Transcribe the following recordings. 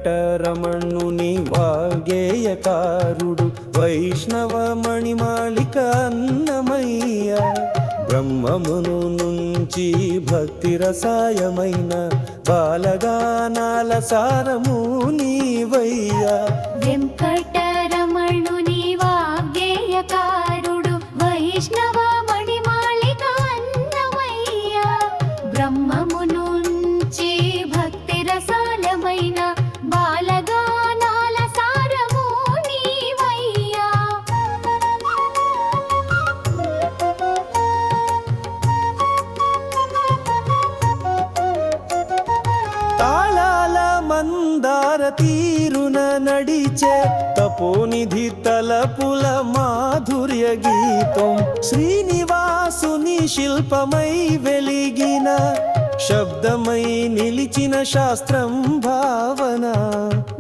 వెంకటరమణుని వాగ్గేయకారుడు వైష్ణవ మణిమాలిక అన్నమయ్య. బ్రహ్మమును నుంచి భక్తి రసాయమైన బాలగానాల సారము నీవయ్యా. వెంకటరమణుని వాగ్గేయకారుడు వైష్ణవ మణిమాలిక అన్నమయ్య. బ్రహ్మము నుంచి భక్తి రసాలమైన బాలగానాల సారము నీవయ్యా. తాళాల మందార తీరున నడిచే తపోనిధి తలపుల మాధుర్య గీతం. శ్రీనివాసుని శిల్పమై వెలిగిన శబ్దమై నిలిచిన శాస్త్రం భావన.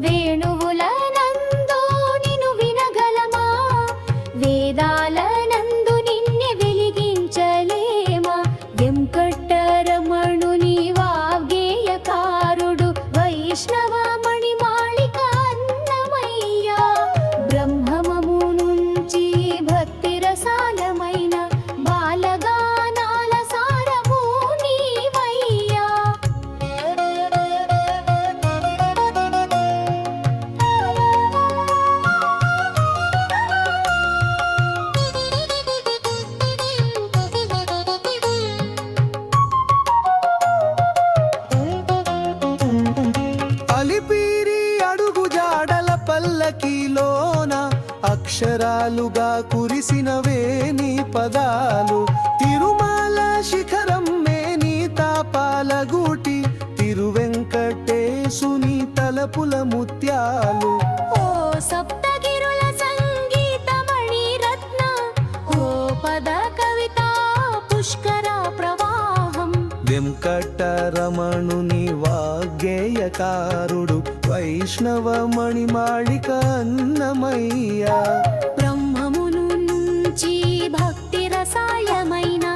వేణువుల నందు నిన్ను వినగలమా, వేదాల నందు నిన్నే వెలిగించలేమా. వెంకటరమణుని వాగ్గేయకారుడు వైష్ణవ మణిమాలిక అన్నమయ్య. బ్రహ్మము నుంచి భక్తి రసాలమైన బాలగానాల సారము నీవయ్యా. అలిపిరి అడుగు జాడల పల్లకిలోన అక్షరాలుగా కురిసినవే నీ పదాలు. తిరుమల శిఖరం మేని తాపాల గూటి తిరువెంకటేశుని తలపుల ముత్యాలు. ఓ సప్తగిరుల సంగీతమణి రత్న, ఓ పద కవిత పుష్కర ప్రవాహం. వెంకటరమణుని వాగ్గేయకారుడు వైష్ణవ మణిమాళిక అన్నమయ్య. బ్రహ్మమును నుంచి భక్తి రసాయమైన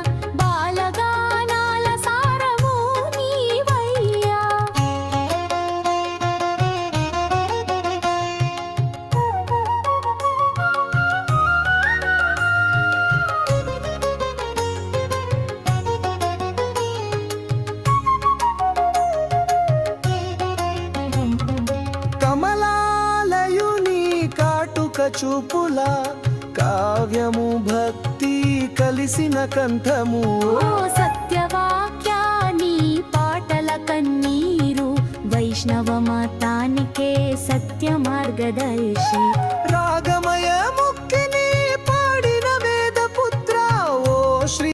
బాలగానాల సారము నీవయ్యా. కమలాలయుని కాటుక చూపుల కావ్యము భక్తి కలిసిన కంఠము. ఓ సత్యవాక్యాని పాటల కన్నీరు, వైష్ణవ మతానికే సత్య మార్గదర్శి. రాగమయ ముక్కిని పాడిన వేద పుత్ర ఓ శ్రీ